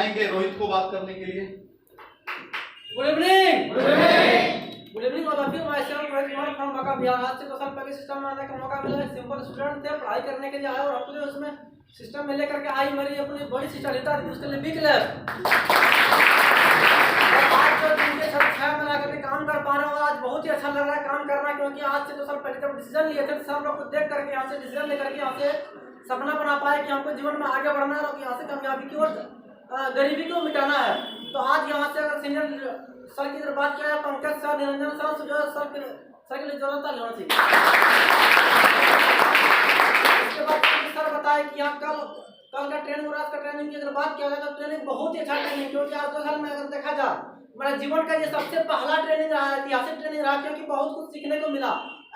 बुलाएंगे रोहित को बात करने के लिए। Good evening. Good evening all of you. My self Rohit Kumar from Banka Bihar. आज से 2 साल पहले सिस्टम में आने का मौका मिला। सिंपल स्टूडेंट थे, पढ़ाई करने के लिए आए और अपने उसमें सिस्टम में लेकर के आई मेरी अपनी बड़ी सिस्टर रीता थी, उसके लिए बिग क्लैप। आज जो दिन के छाया में आकर के काम कर पा रहा हूँ, आज बहुत ही अच्छा लग रहा है काम करना, क्योंकि आज से 2 साल पहले जब डिसीजन लिए थे सब लोग को देख करके यहाँ से डिसीजन लेकर के यहाँ से सपना बना पाए कि हमको जीवन में आगे बढ़ना है और यहाँ से कामयाबी की ओर गरीबी को मिटाना है। तो आज यहाँ से अगर सीनियर सर की तरफ बात किया है, Pankaj sir, Niranjan sir, Sujay sir के लिए जरूरत है लेना चाहिए। इसके बाद सर बताए कि यहाँ कल का ट्रेनिंग और आज का ट्रेनिंग की अगर बात किया जाए तो ट्रेनिंग बहुत ही अच्छा ट्रेनिंग, क्योंकि आज 2 साल में अगर देखा जाए मेरा जीवन का ये सबसे पहला ट्रेनिंग रहा, ऐतिहासिक ट्रेनिंग रहा, क्योंकि बहुत कुछ सीखने को मिला।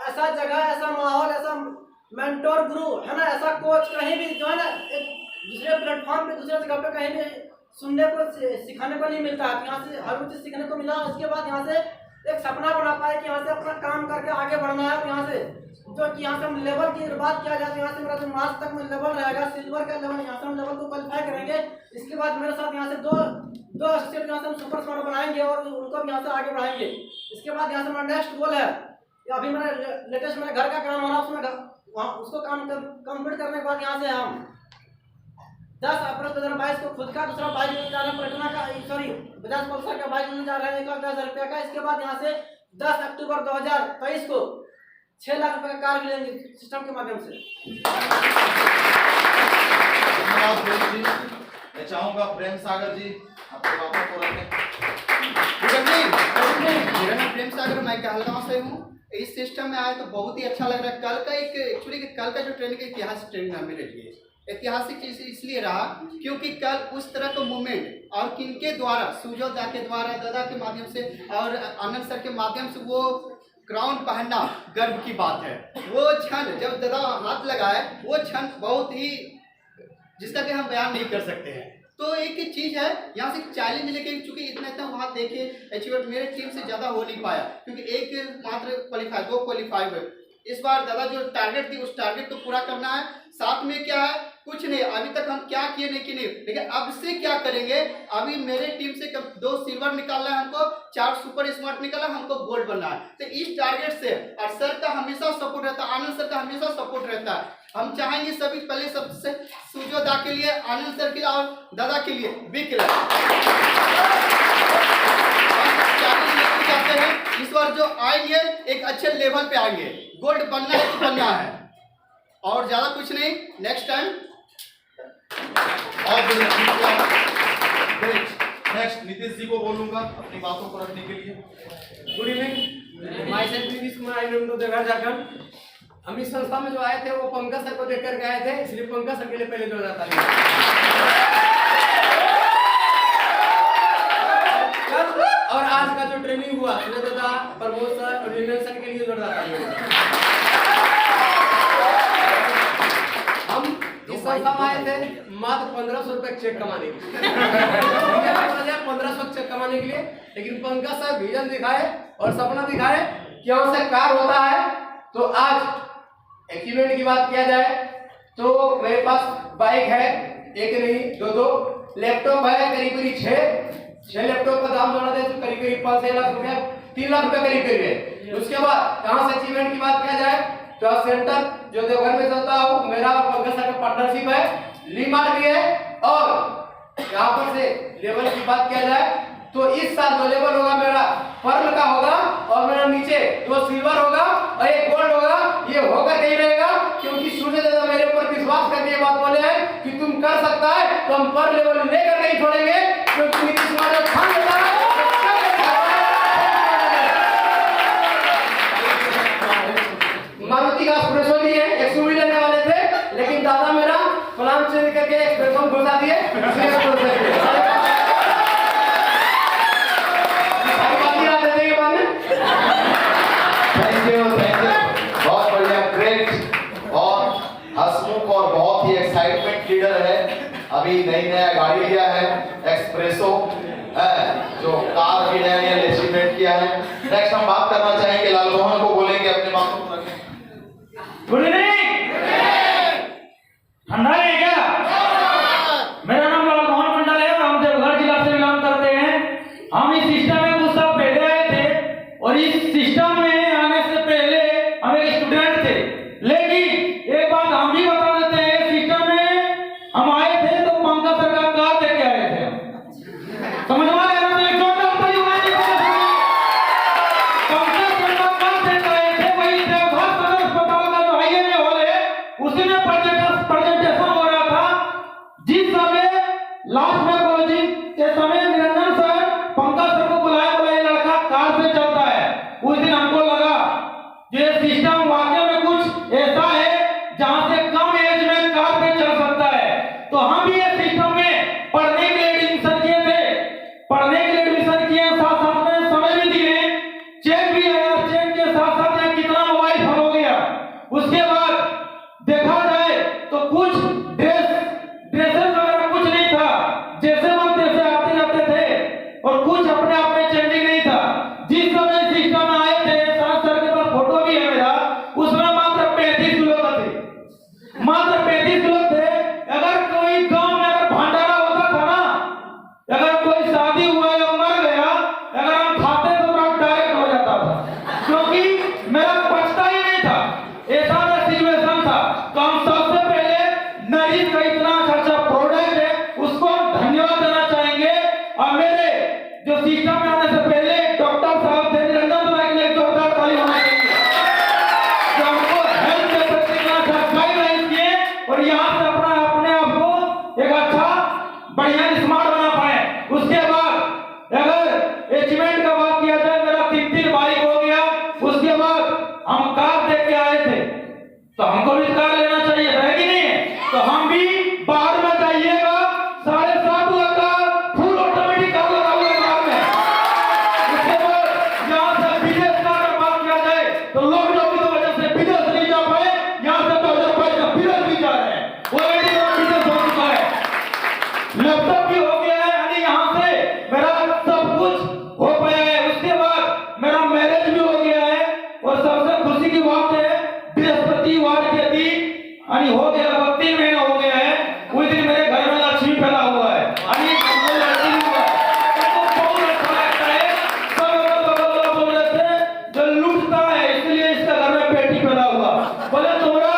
ऐसा जगह, ऐसा माहौल, ऐसा मेंटोर गुरु है ना, ऐसा कोच कहीं भी जो है ना दूसरे प्लेटफॉर्म पे दूसरे जगह पे कहीं भी सुनने को सिखाने को नहीं मिलता है। यहाँ से हर कुछ सीखने को मिला। उसके बाद यहाँ से एक सपना बना पाए कि यहाँ से अपना काम करके आगे बढ़ना है। और यहाँ से जो कि यहाँ से हम लेवल की बात किया जाए तो यहाँ से मेरा जो मार्च तक में लेवल रहेगा, सिल्वर का लेवल, यहाँ से हम लेवल को क्वालिफाई करेंगे। इसके बाद मेरे साथ यहाँ से दो स्टेट यहाँ से हम सुपर स्मार्ट बनाएंगे और उनको भी यहाँ से आगे बढ़ाएंगे। इसके बाद यहाँ से हमारा नेक्स्ट गोल है, अभी मेरा लेटेस्ट मेरे घर का काम हो रहा है, उसमें उसको काम कंप्लीट करने के बाद यहाँ से हम 10 अप्रैल 2022 को खुद का दूसरा बाइक लेने जा रहे हैं, पटना का, सॉरी बजाज पल्सर का बाइक लेने जा रहे हैं 1,10,000 रुपये का। इसके बाद यहाँ से 10 अक्टूबर 2023 को 6 लाख रुपये का कार मिलेंगे सिस्टम के माध्यम से। मैं चाहूंगा प्रेम सागर जी आपके बातों को रखें। मेरा नाम प्रेम सागर, मैं कहलगांव से हूँ। इस सिस्टम में आए तो बहुत ही अच्छा लग रहा है। कल का एक एक्चुअली कल का जो ट्रेनिंग है ऐतिहासिक ट्रेनिंग है मेरे लिए। ऐतिहासिक चीज इसलिए रहा क्योंकि कल उस तरह का मूवमेंट और किनके द्वारा, सुजोदा के द्वारा, दादा के माध्यम से और आनंद सर के माध्यम से वो क्राउन पहनना गर्व की बात है। वो क्षण जब दादा हाथ लगाए, वो क्षण बहुत ही जिसका कि हम बयान नहीं कर सकते हैं। तो एक ही चीज़ है, यहाँ से चैलेंज लेके चूंकि इतना वहाँ देखे अचीवमेंट मेरे टीम से ज़्यादा हो नहीं पाया, क्योंकि एक मात्र क्वालिफाई, 2 क्वालिफाई हुए। इस बार दादा जो टारगेट थी उस टारगेट को पूरा करना है। साथ में क्या है, कुछ नहीं, अभी तक हम क्या किए नहीं कि नहीं, लेकिन अब से क्या करेंगे। अभी मेरे टीम से 2 सिल्वर निकालना है हमको, 4 सुपर स्मार्ट निकालना है हमको, गोल्ड बनना है। तो इस टारगेट से और सर का हमेशा सपोर्ट रहता है, आनंद सर का हमेशा सपोर्ट रहता है। हम चाहेंगे सभी पहले सबसे सुजोदा के लिए, आनंद सर के लिए और दादा के लिए बिग चाहते हैं इस बार जो आएंगे एक अच्छे लेवल पे आएंगे। गोल्ड बनना है तो बनना है और ज्यादा कुछ नहीं। नेक्स्ट टाइम और नेक्स्ट नीतीश जी को बोलूंगा अपनी बातों को रखने के लिए। Good evening, my self Nitish Kumar, I am Deoghar Jharkhand. हम इस संस्था में जो आए थे वो पंकज सर को देख कर आए थे, इसलिए पंकज सर के लिए पहले जोड़ा था। और आज का जो ट्रेनिंग हुआ दादा, प्रमोद सर और निरंजन सर के लिए जोड़ा था। हम इस संस्था में आए थे मात्र 1500 रुपए चेक कमाने के लिए, 1500 चेक कमाने के लिए। लेकिन पंकज सर विजन दिखाए और सपना दिखाए कि उससे कार होता है। तो आज अचीवमेंट की बात किया जाए तो मेरे पास बाइक है, एक नहीं 2, लैपटॉप है करीब 6 लैपटॉप का दाम जोड़ा दे तो करीब 5-6 लाख रुपया, 3 लाख रुपया करीब है। उसके बाद यहाँ से अचीवमेंट की बात किया जाए तो सेंटर जो देवघर में चलता हो, मेरा पंकज सर का पार्टनरशिप है, लीमार्ट भी है। और यहाँ पर से लेवल की बात किया जाए तो इस साल जो लेवल होगा मेरा पर्ल का होगा और मेरा नीचे 2 सिल्वर होगा और 1 गोल्ड होगा। ये होकर नहीं रहेगा क्योंकि सूर्य दादा मेरे ऊपर विश्वास करके ये बात बोले हैं कि तुम कर सकता है, तो हम पर लेवल लेकर नहीं छोड़ेंगे, क्योंकि नीतीश कुमार जो ठान लेता है। मारुति का एक्सप्रेसो लिए एक्सयूवी लेने वाले थे, लेकिन दादा मेरा प्लान चेंज करके एक्सप्रेसो घुसा दिए। बहुत बढ़िया, ग्रेट। और हसमुख और बहुत ही एक्साइटमेंट लीडर है, अभी नया गाड़ी लिया है एक्सप्रेसो है, जो कार की नया अचीवमेंट किया है। नेक्स्ट हम बात करना चाहेंगे लाल मोहन को, बोलेंगे अपने बातों को रखें। गुड इवनिंग, ठंडा है क्या? मेरा नाम लाल मोहन मंडल है और हम देवघर उसी में प्रेजेंटेशन हो रहा था। जिस समय लास्ट में कॉलेजिंग के समय निरंजन सर पंकज सर को बुलाए लड़का कार से चलता है। उस दिन हमको लगा ये सिस्टम वाकई में कुछ ऐसा है जहां से कम एज में कार पे चल सकता है। तो हम भी ये सिस्टम में पढ़ने के लिए एडमिशन किए थे, साथ साथ में समय भी दिए, चेक भी आया, चेक के साथ साथ यहाँ कितना मोबाइल फोन हो गया। उसके बाद देखा जाए तो कुछ ड्रेसेस वगैरह कुछ नहीं था, जैसे मन तैसे आते जाते थे और कुछ अपने आप में चेंजिंग नहीं था। जिस समय सिस्टम में आए थे, साथ सर के पास फोटो भी है मेरा, उसमें मात्र 35 लोग थे, मात्र 35 लोग थे। अगर कोई गांव में अगर भंडारा होता था ना, अगर कोई शादी हुआ या मर गया, अगर हम खाते तो डायरेक्ट हो जाता था, क्योंकि मेरा बचता ही नहीं था, ऐसा मेरा सिचुएशन था। तो हम सबसे पहले नरिश का इतना अच्छा प्रोडक्ट है उसको हम धन्यवाद देना चाहेंगे। और मेरे जो सिस्टम में आने से पहले डॉक्टर साहब थे निरंजन सर के लिए जोरदार ताली होना चाहिए, जो हमको हेल्थ के प्रति इतना अच्छा गाइडलाइन किए और यहाँ से अपने आप को एक अच्छा बढ़िया स्मार्ट बना पाए। उसके बाद अगर अचीवमेंट का बात किया जाए, मेरा 3 बाइक हो गया। उसके बाद हम कार देख के आए थे, तो हमको भी कार लेना चाहिए है कि नहीं? तो हम भी बाहर में जाइएगा, 7.5 लाख का फुल ऑटोमेटिक कार लगा हुआ है बाहर में। उसके बाद यहाँ से विदेश का अगर बात किया जाए तो लॉकडाउन की वजह से विदेश नहीं जा पाए, यहाँ से 2022 का विदेश भी जा रहे हैं, ऑलरेडी विदेश हो चुका है, लैपटॉप भी हो गया है, यानी यहाँ से मेरा सब कुछ हो पाया है। उसके बाद मेरा मैरिज भी हो गया है और सबसे खुशी की बात है बृहस्पतिवार के दिन यानी हो गया, लगभग 3 महीना हो गया है, उस दिन मेरे घर में लक्ष्मी फैला हुआ है, यानी हमको लड़की हुआ है। तो बहुत अच्छा लगता है। सब अगल-बगल लोग बोल रहे थे जो लूटता है इसलिए इसका घर में बेटी पैदा हुआ, बोले तुम्हारा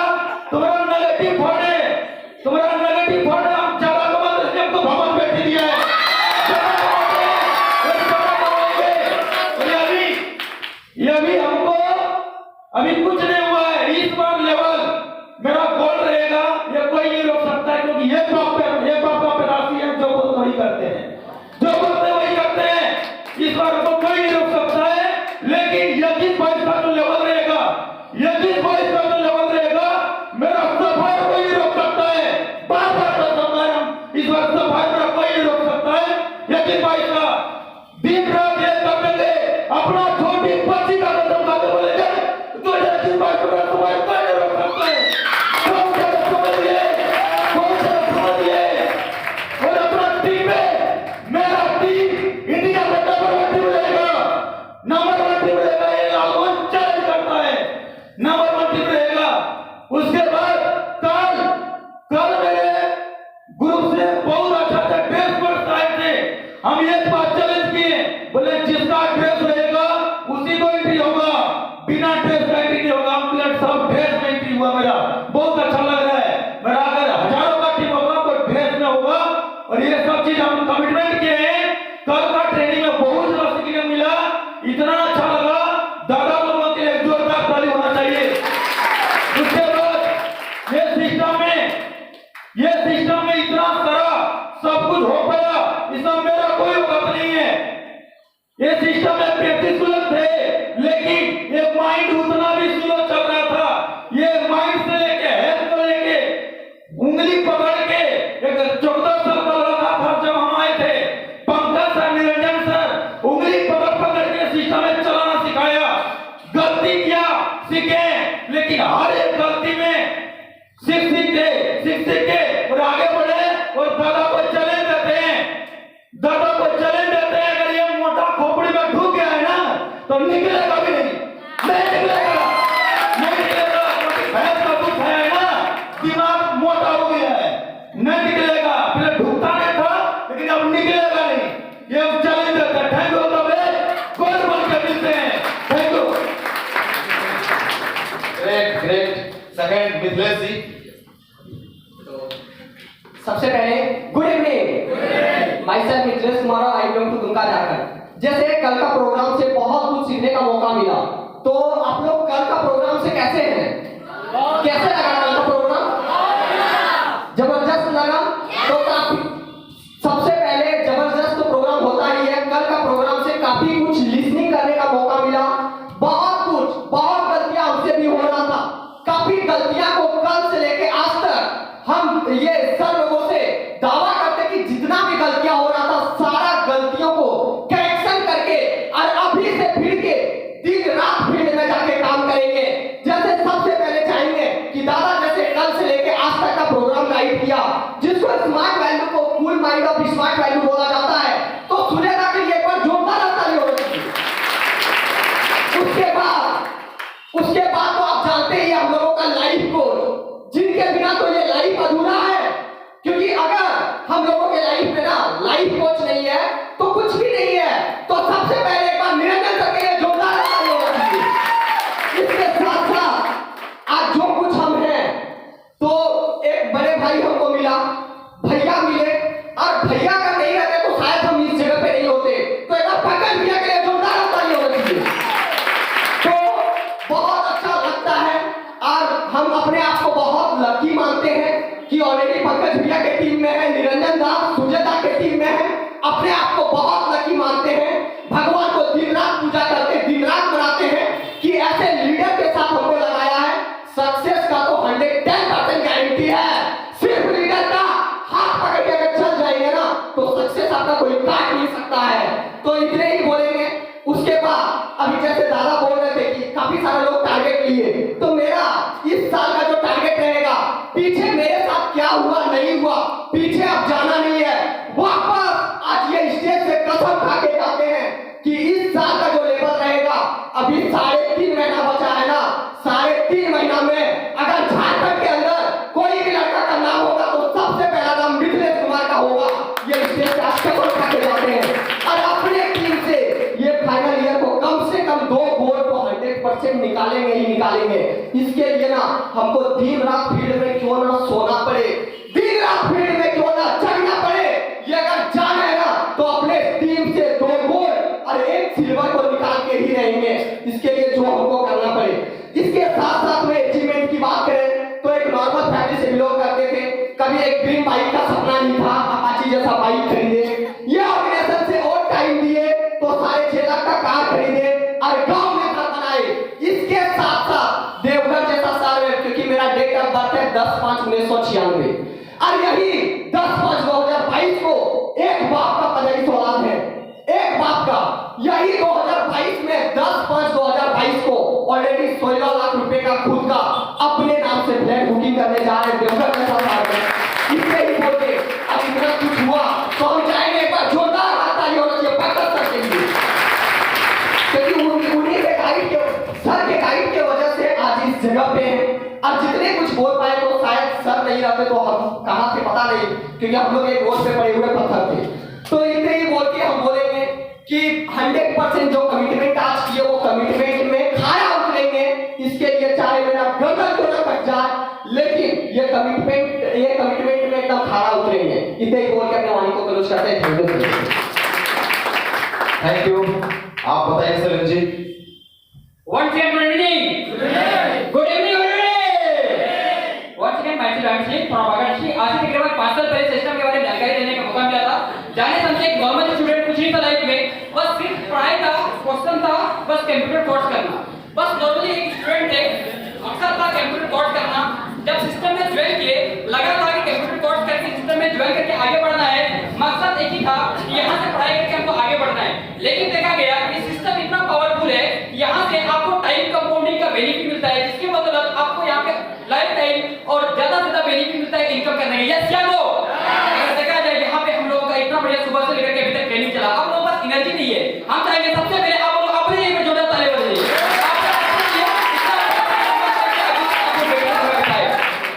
नेगेटिव थॉट है, तुम्हारा नेगेटिव थॉट है, हम ज्यादा कमा तो इसलिए हमको भगवान बेटी दिया है, ये भी हमको अभी कुछ नहीं हुआ है। इस बार लेवल मेरा गोल रहेगा, ये कोई नहीं रोक सकता है, क्योंकि ये बाप का पैदाशी है, जो बोलते वही करते हैं, जो बोलते वही करते हैं। इस बार हमको कोई नहीं रोक सकता है, लेकिन 21-22 का जो लेवल रहेगा, 21-22 का जो लेवल रहेगा, मेरा सफाई कोई नहीं रोक सकता है। बार-बार तो सफाई हम इस बार सफाई मेरा कोई नहीं रोक सकता है। 21-22 का दिन रात ये करेंगे, अपना छोटी बच्ची का कदम खाते बोलेंगे तो 21-22 का सफाई कोई नहीं रोक सकता है। और अपना टीम में मेरा टीम इंडिया में नंबर 1 टीम रहेगा, नंबर 1 टीम रहेगा, ये लालगंज चैलेंज करता है, नंबर 1 टीम रहेगा। उसके बाद कल मेरे ग्रुप से बहुत अच्छा ड्रेस पर आए थे, हम एक बात चैलेंज किए, बोले जिसका ड्रेस रहेगा उसी को एंट्री होगा, बिना ड्रेस का एंट्री नहीं होगा। हम सब ड्रेस में एंट्री हुआ, मेरा बहुत अच्छा लग रहा है। मेरा अगर हजारों का टीम होगा तो ड्रेस में होगा, और ये सब चीज हम कमिटमेंट किए हैं। कल का ट्रेनिंग में बहुत ज्यादा सीखने मिला, इतना अच्छा लगा, दादा लोगों के लिए जोरदार ताली होना चाहिए। उसके बाद ये सिस्टम में इतना सारा सब कुछ हो पाया, इसमें मेरा कोई औकात नहीं है। ये सिस्टम में 35 लोग थे, लेकिन ये माइंड उतना भी स्लो चल रहा था। ये माइंड से लेके हेल्थ को लेके उंगली पकड़ के एक 14 साल का लड़का था जब हम आए थे, पंकज सर निरंजन सर उंगली पकड़ के सिस्टम में चलाना सिखाया। गलती किया सीखे, लेकिन हर एक गलती में सीख के और आगे बढ़े और दादा को चैलेंज देते हैं, अगर ये मोटा खोपड़ी में ढूक गया है ना तो निकलेगा भी नहीं निकलेगा, क्योंकि भैंस का दूध खाया है ना, दिमाग मोटा हो गया है, नहीं निकलेगा। पहले ढूकता नहीं था, लेकिन अब निकलेगा नहीं, ये चैलेंज देते हैं। थैंक यू, गोल बन के मिलते हैं, thank you. Great. Second Mithilesh ji. सबसे पहले good evening, myself Mithilesh Kumar, I belong to Dumka Jharkhand. जैसे कल का प्रोग्राम से बहुत कुछ सीखने का मौका मिला, तो आप लोग कल का प्रोग्राम से कैसे हैं, कैसे लगा कल का प्रोग्राम? गलतियां को कल से लेके आज तक हम ये सब लोगों से दावा करते कि जितना भी गलतियां हो रहा था सारा गलतियों को करेक्शन करके और अभी से फिर के दिन रात फील्ड में जाके काम करेंगे। जैसे सबसे पहले चाहेंगे कि दादा जैसे कल से लेके आज तक का प्रोग्राम गाइड किया, जिसको स्मार्ट वैल्यू को full mind of smart value बोला जाता है, तो सुनेगा कि एक बार जोरदार ताली हो रही है। उसके बाद तो आप जानते ही हम लोगों का लाइफ कोच, जिनके बिना तो ये लाइफ अधूरा है, क्योंकि अगर हम लोगों के लाइफ में ना लाइफ कोच नहीं है तो कुछ भी नहीं है। तो सबसे पहले एक बार निरंजन सर के लिए जोरदार ताली होनी चाहिए। इसके साथ साथ आज जो कुछ हम हैं, तो एक बड़े भाई हमको मिला, भैया मिले, और भैया अगर नहीं रहते तो शायद हम इस जगह पे नहीं होते। तो एक बार पंकज भैया के लिए जोरदार ताली होनी चाहिए। बहुत अच्छा लगता है और हम अपने आप को बहुत लकी मानते हैं कि ऑलरेडी पंकज भैया के टीम में है, निरंजन दास सुजाता के टीम में है। अपने आप को बहुत लकी मानते हैं, भगवान को दिन रात पूजा करते, दिन रात मनाते हैं कि ऐसे लीडर के साथ हमको लगाया है। सक्सेस का तो 110% गारंटी है। सिर्फ लीडर का हाथ पकड़ के अगर चल जाएंगे ना तो सक्सेस आपका कोई काट नहीं सकता है। तो इतने ही बोलेंगे। उसके बाद अभी जैसे दादा बोल रहे थे कि काफी सारे लोग टारगेट लिए, तो मेरा इस साल का जो टारगेट रहेगा, पीछे मेरे साथ क्या हुआ नहीं हुआ पीछे अब जाना नहीं है, वापस आज ये स्टेज से कसम खा के जाते हैं कि इस साल का जो लेवल रहेगा, अभी 3.5 महीना बचा है ना, 3.5 महीना में अगर झारखंड के अंदर कोई भी लड़का का नाम होगा तो सबसे पहला नाम मिथिलेश कुमार का होगा। ये स्टेज से आज कसम खा के जाते हैं और अपने टीम से ये फाइनल ईयर को कम से कम 2 गोल को 100% निकालेंगे ही निकालेंगे। इसके लिए ना हमको दिन रात फील्ड में क्यों ना सोना पड़े, दिन रात फील्ड में क्यों ना जगना पड़े, ये अगर जाना है ना तो अपने टीम से 2 गोल और 1 सिल्वर को निकाल के ही रहेंगे। इसके लिए जो हमको करना पड़े। इसके साथ साथ में अचीवमेंट की बात करें तो एक नॉर्मल फैमिली से बिलोंग करते थे, कभी एक ड्रीम बाइक का सपना नहीं था अपाची जैसा बाइक खरीदे, ये ऑर्गेनाइजेशन से और टाइम दिए तो 6.5 लाख का कार खरीदे और गांव में घर बनाए। इसके साथ साथ देवघर जैसा शहर है, क्योंकि मेरा डेट ऑफ बर्थ है 10/5/1996 और यही 10/5/2022 को एक बाप का 25 औलाद है, एक बाप का। यही 2022 में 10/5/2022 को ऑलरेडी 16 लाख रुपए का खुद का अपने नाम से फ्लैट बुकिंग करने जा रहे हैं देवघर जैसा शहर में। इससे ही बोल के अब इतना कुछ हुआ तो हम चाहेंगे एक बार जोरदार ताली होना चाहिए पंकज सर के लिए, क्योंकि उन्हीं के गाइड के सर के गाइड के वजह से आज इस जगह पे हैं। और जितने कुछ बोल पाए तो शायद सर नहीं रहते तो हम कहां से पता नहीं, क्योंकि हम लोग एक रोड पे पड़े हुए पत्थर थे। तो इतने ही बोल के हम बोलेंगे कि 100% जो कमिटमेंट आज किए वो कमिटमेंट में खाया उतरेंगे। इसके लिए चाहे मेरा गर्दन तो न कट जाए, लेकिन ये कमिटमेंट में एकदम खाया उतरेंगे। इतने ही बोल के अपने वाणी को क्लोज करते हैं। Thank you. आप बताइए सलीम जी। Once again, good evening. Good evening, everybody. Once again, myself Ramsey from Bagashi. आज से तकरीबन 5 साल पहले सिस्टम के बारे में जानकारी देने का मौका मिला था। जाने समझे एक नॉर्मल स्टूडेंट कुछ नहीं था लाइफ में, बस सिर्फ पढ़ाई था, क्वेश्चन था, बस कंप्यूटर कोर्स करना। बस नॉर्मली एक स्टूडेंट थे, मकसद था कंप्यूटर कोर्स करना। जब सिस्टम में ज्वाइन किए, लगा था कि कंप्यूटर कोर्स करके सिस्टम में ज्वाइन करके आगे बढ़ना है। मकसद एक ही था कि यहाँ से पढ़ाई करके हमको आगे बढ़ना है। लेकिन देखा गया कि सिस्टम इतना पावरफुल है, यहाँ से आपको टाइम कंपाउंडिंग का बेनिफिट मिलता है, जिसके बदौलत आपको यहाँ पे लाइफ टाइम और ज्यादा से ज्यादा बेनिफिट मिलता है इनकम करने का। यस या नो? अगर देखा जाए यहाँ पे हम लोगों का इतना बढ़िया सुबह से लेकर के अभी तक ट्रेनिंग चला, आप लोगों के पास एनर्जी नहीं है। हम चाहेंगे सबसे पहले आप लोग अपने लिए जोरदार ताली बजाइए।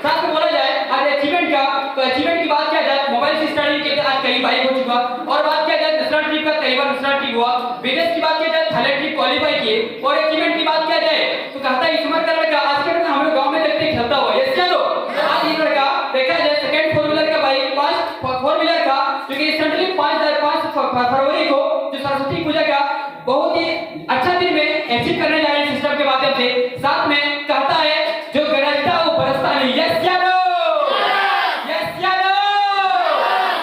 साथ में बोला जाए आज अचीवमेंट का, तो अचीवमेंट की बात किया जाए, मोबाइल से स्टडी के आज कई बाइक हो चुका, और बात किया जाए नेशनल ट्रिप का कई बार नेशनल ट्रिप हुआ, विदेश की बात किया जाए थाईलैंड ट्रिप क्वालीफाई किए, और अचीवमेंट की बात किया जाए तो कहता है इस उम्र का लड़का आज के टाइम हम लोग गांव में देखते हैं खेलता हुआ। यस चलो आज ये लड़का देखा जाए सेकंड 4 व्हीलर का बाइक 4 व्हीलर का, क्योंकि रिसेंटली 5 फरवरी को जो सरस्वती पूजा का बहुत ही अच्छा दिन में अचीव करने जा रहे हैं सिस्टम के माध्यम से। साथ में कहता है जो गरजता वो बरसता नहीं। यस या नो? यस या नो?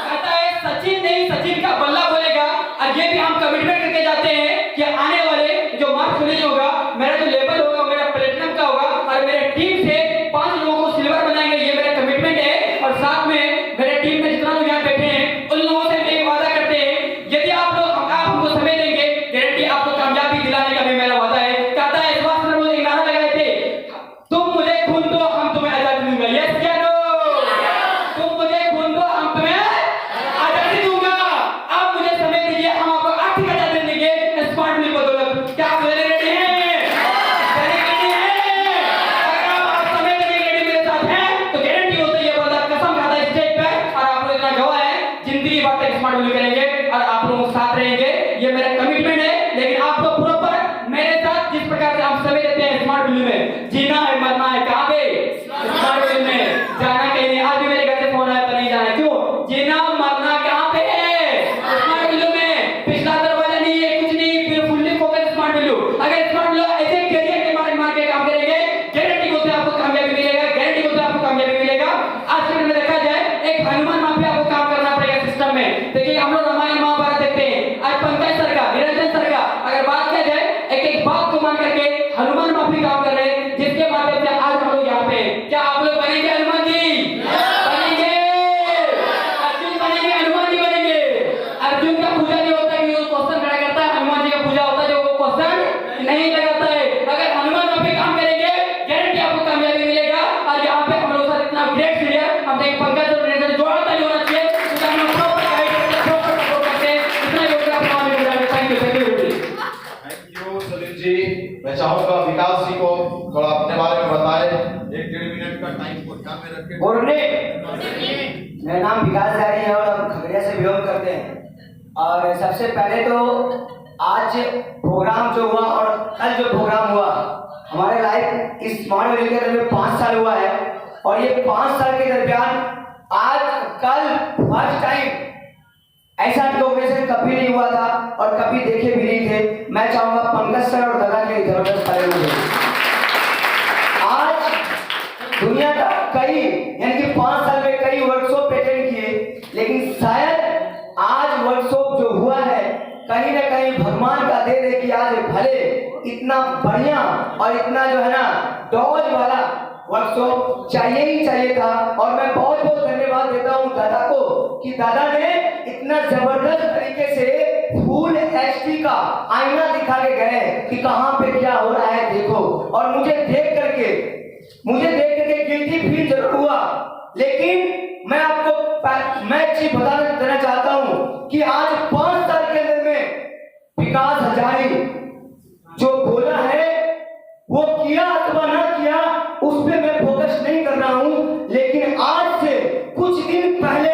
कहता है सचिन नहीं सचिन का बल्ला बोलेगा, और ये भी हम कमिटमेंट करके जाते हैं कि आने वाले जो मार्च होगा, मेरा जो लेवल होगा मेरा प्लेटिनम का होगा, और मेरे टीम से 5 लोगों स्मार्ट वैल्यू करेंगे और आप लोगों के साथ रहेंगे, ये मेरा कमिटमेंट है। लेकिन आप लोग प्रॉपर मेरे साथ जिस प्रकार से आप समय देते हैं स्मार्ट वैल्यू में, जीना है मरना है कहाँ पे, स्मार्ट वैल्यू में, जाना कहीं नहीं। आज भी मेरे घर से फोन आया पर नहीं जाना, क्यों? जीना मरना कहाँ पे है, स्मार्ट वैल्यू में। पिछला दरवाजा नहीं है, कुछ नहीं, फिर फुल्ली फोकस स्मार्ट वैल्यू। अगर स्मार्ट वैल्यू ऐसे करियर के मान के काम करेंगे, गारंटी होते आपको कामयाबी मिलेगा, गारंटी होते आपको कामयाबी मिलेगा। आज के दिन में देखा जाए एक हनुमान माफिया आपको काम करना पड़ेगा सिस्टम में। देखिए हम लोग रामायण महाभारत देखते हैं, आज पंकज सर का, निरंजन सर का अगर बात किया जाए, एक एक बात को मान करके हनुमान माफी काम कर रहे हैं, जिसके माध्यम से आज हम लोग यहाँ पे हैं। क्या आप लोग बनेंगे हनुमान जी? बनेंगे। अर्जुन बनेंगे, हनुमान जी बनेंगे। अर्जुन का पूजा नहीं होता कि वो क्वेश्चन खड़ा करता है, हनुमान जी का पूजा होता है जो वो क्वेश्चन नहीं लगाता है। अगर हनुमान माफी काम करेंगे, गारंटी आपको कामयाबी मिलेगा। और यहाँ पे हम लोग साथ इतना ग्रेट सीनियर हम देख पंकज और निरंजन जोड़ा ताली होना चाहिए, क्योंकि हम लोग प्रॉपर गाइड करते हैं, प्रॉपर सपोर्ट करते हैं। इतना योगदान आप हमें मिल रहा है। Thank you thank you Salim ji. मैं चाहूंगा विकास जी को थोड़ा अपने बारे में बताएं, 1-1.5 मिनट का टाइम को ध्यान में रखें। मेरा नाम विकास जारी है और हम खगड़िया से बिलोंग करते हैं। और सबसे पहले तो आज प्रोग्राम जो हुआ और कल जो प्रोग्राम हुआ, हमारे लाइफ इस स्मार्ट वैल्यू के अंदर में 5 साल हुआ है। और ये 5 साल के दरमियान आज कल फर्स्ट टाइम ऐसा प्रोग्रेशन कभी नहीं हुआ था और कभी देखे भी नहीं थे। मैं चाहूंगा पंकज सर और दादा के जबरदस्त खड़े हुए। आज दुनिया का कई यानी कि 5 साल में कई वर्कशॉप अटेंड किए, लेकिन शायद आज वर्कशॉप जो हुआ है कहीं ना कहीं भगवान का दे दे कि आज भले इतना बढ़िया और इतना जो है ना डॉज वाला वर्कशॉप चाहिए ही चाहिए था। और मैं बहुत बहुत धन्यवाद देता हूँ दादा को कि दादा ने इतना जबरदस्त तरीके से फुल एचडी का आईना दिखा के गए कि कहाँ पे क्या हो रहा है देखो। और मुझे देख करके गिल्टी फील जरूर हुआ, लेकिन मैं आपको मैं एक चीज बता देना चाहता हूँ कि आज 5 साल के अंदर में विकास हजारी जो बोला है वो किया अथवा ना किया उस पे मैं फोकस नहीं कर रहा हूं। लेकिन आज से कुछ दिन पहले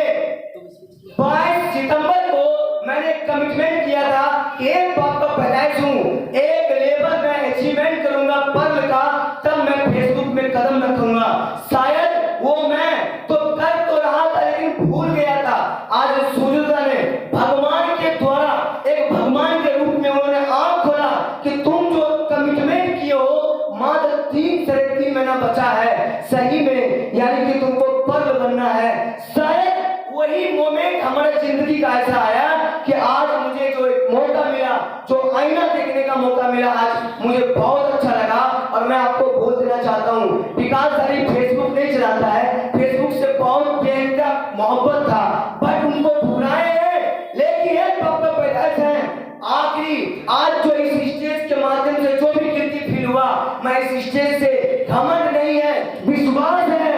22 सितंबर को मैंने कमिटमेंट किया था कि एक बात का पैदाइश हूं, एक लेवल में अचीवमेंट करूंगा पर्ल का, तब मैं फेसबुक में कदम रखूंगा। शायद वो मैं तो कर तो रहा था लेकिन भूल गया था। आज सूर्योदय ने भगवान के द्वारा एक भगवान के रूप में उन्होंने आंख खोला कि तुम जो कमिटमेंट किए हो मात्र 3 महीना बचा है सही में, यानी कि तुमको पर्ल बनना है। शायद वही मोमेंट हमारे जिंदगी का ऐसा आया कि आज मुझे जो एक मौका मिला, जो आईना देखने का मौका मिला, आज मुझे बहुत अच्छा लगा। और मैं आपको बोल देना चाहता हूँ विकास जारी फेसबुक नहीं चलाता है, फेसबुक से बहुत प्रेम का मोहब्बत था, बट उनको भुलाए हैं। लेकिन एक बात का पैदाइश है, आखिरी आज जो इस स्टेज के माध्यम से जो भी गिनती फील हुआ, मैं इस स्टेज से घमंड नहीं है, विश्वास है।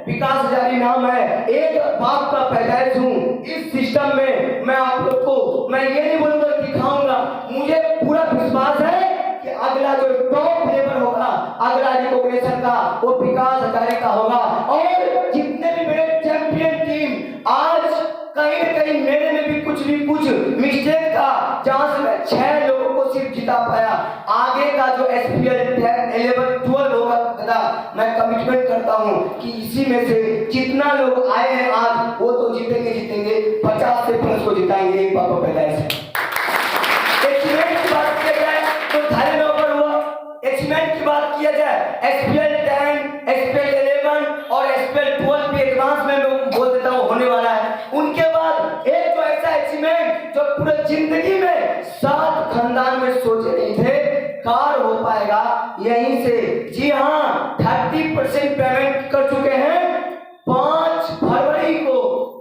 विकास हजारी नाम है, एक बाप का पैदाइश हूँ इस सिस्टम में। मैं आप लोग को मैं ये नहीं बोलूंगा दिखाऊंगा, मुझे पूरा विश्वास है कि अगला जो टॉप लेवल होगा, अगला रिकॉग्निशन का वो विकास हजारी का होगा। और जितने भी मेरे चैंपियन टीम आज कहीं न कहीं मेरे में भी कुछ मिस्टेक था, जहां से मैं 6 लोगों को सिर्फ जिता पाया। आगे का जो SPL 11-12 होगा दादा, मैं कमिटमेंट करता हूं कि इसी में से जितना लोग आए हैं आज वो तो जीतेंगे 50 से प्लस को जिताएंगे। एक पापा पैदाइश है। एक्सीमेंट की बात किया जाए तो थाने में ऊपर हुआ, एक्सीमेंट की बात किया जाए SPL 10, SPL 11 और SPL 12 भी एडवांस में बोल देता हूँ होने वाला है। उनके बाद एक जो ऐसा अचीवमेंट जो पूरे जिंदगी में 7 खानदान में सोचे नहीं थे कार हो पाएगा, यहीं से। जी हाँ, 30% पेमेंट कर चुके हैं। 5 फरवरी को